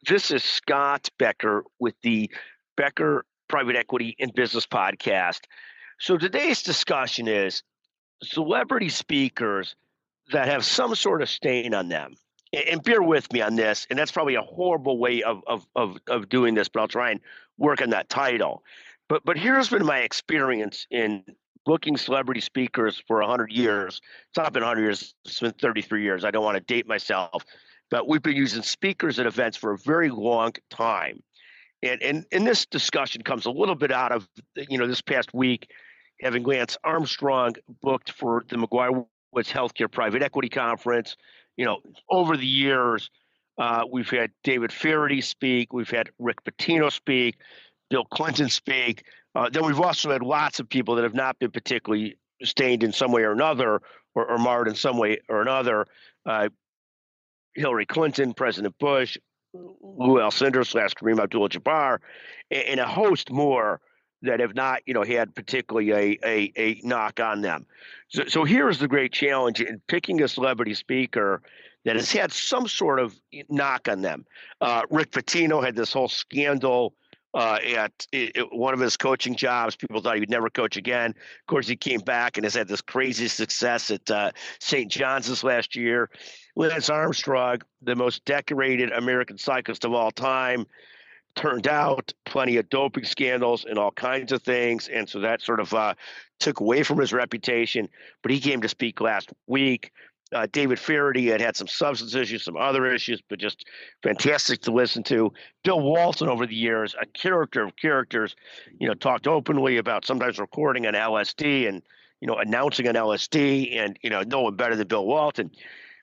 This is Scott Becker with the Becker Private Equity and Business Podcast. So today's discussion is celebrity speakers that have some sort of stain on them. And bear with me on this, and that's probably a horrible way of doing this, but I'll try and work on that title. But here's been my experience in booking celebrity speakers for 100 years. It's not been 100 years, it's been 33 years. I don't want to date myself, but we've been using speakers at events for a very long time. And this discussion comes a little bit out of, this past week, having Lance Armstrong booked for the McGuire Woods Healthcare Private Equity Conference. Over the years, we've had David Faraday speak, we've had Rick Pitino speak, Bill Clinton speak. Then we've also had lots of people that have not been particularly stained in some way or another, or marred in some way or another. Hillary Clinton, President Bush, Lou Alcindor / Kareem Abdul-Jabbar, and a host more that have not, had particularly a knock on them. So here's the great challenge in picking a celebrity speaker that has had some sort of knock on them. Rick Pitino had this whole scandal at one of his coaching jobs. People thought he would never coach again. Of course, he came back and has had this crazy success at St. John's this last year. Lance Armstrong, the most decorated American cyclist of all time, turned out plenty of doping scandals and all kinds of things. And so that sort of took away from his reputation. But he came to speak last week. David Faraday had some substance issues, some other issues, but just fantastic to listen to. Bill Walton, over the years, a character of characters, talked openly about sometimes recording on LSD and, announcing on LSD, and, no one better than Bill Walton.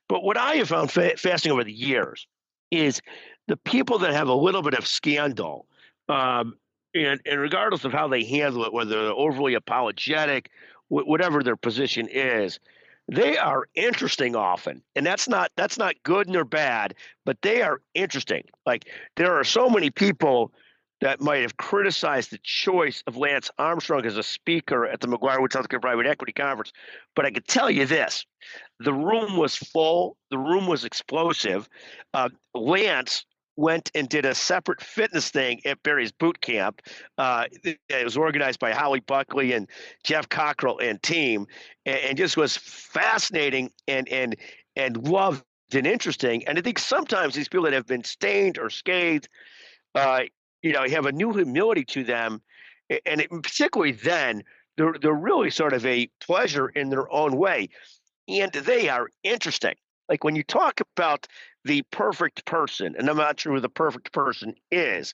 But what I have found fascinating over the years is the people that have a little bit of scandal, and regardless of how they handle it, whether they're overly apologetic, whatever their position is, they are interesting often. And that's not good nor bad, but they are interesting. Like, there are so many people that might have criticized the choice of Lance Armstrong as a speaker at the McGuire Woods Healthcare Private Equity Conference. But I could tell you this, the room was full. The room was explosive. Lance went and did a separate fitness thing at Barry's boot camp. It was organized by Holly Buckley and Jeff Cockrell and team, and just was fascinating and loved and interesting. And I think sometimes these people that have been stained or scathed, have a new humility to them, and particularly then, they're really sort of a pleasure in their own way, and they are interesting. Like, when you talk about the perfect person, and I'm not sure who the perfect person is,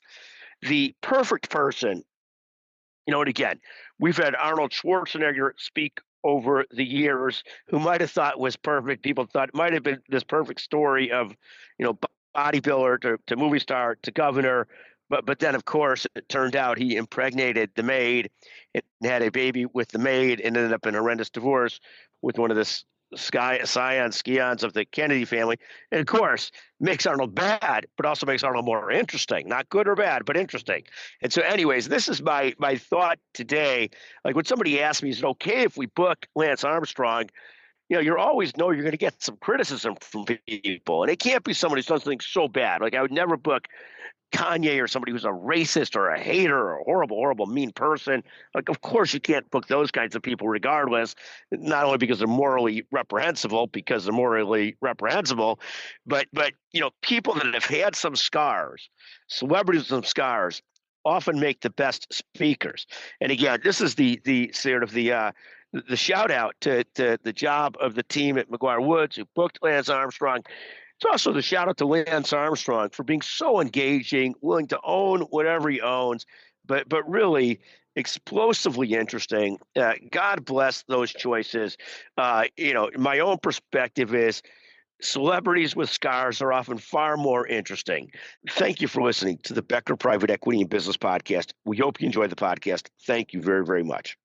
the perfect person, and again, we've had Arnold Schwarzenegger speak over the years, who might have thought was perfect. People thought it might have been this perfect story of, bodybuilder to movie star to governor. But then, of course, it turned out he impregnated the maid and had a baby with the maid, and ended up in a horrendous divorce with one of the scions of the Kennedy family. And, of course, makes Arnold bad, but also makes Arnold more interesting. Not good or bad, but interesting. And so, anyways, this is my thought today. Like, when somebody asks me, is it okay if we book Lance Armstrong? You always know you're going to get some criticism from people. And it can't be somebody who's done something so bad. Like, I would never book Kanye or somebody who's a racist or a hater or a horrible, horrible, mean person. Like, of course you can't book those kinds of people regardless, not only because they're morally reprehensible, but people that have had some scars, celebrities with some scars, often make the best speakers. And again, this is the sort of the shout out to the job of the team at McGuire Woods who booked Lance Armstrong. It's also the shout out to Lance Armstrong for being so engaging, willing to own whatever he owns, but really explosively interesting. God bless those choices. My own perspective is celebrities with scars are often far more interesting. Thank you for listening to the Becker Private Equity and Business Podcast. We hope you enjoy the podcast. Thank you very, very much.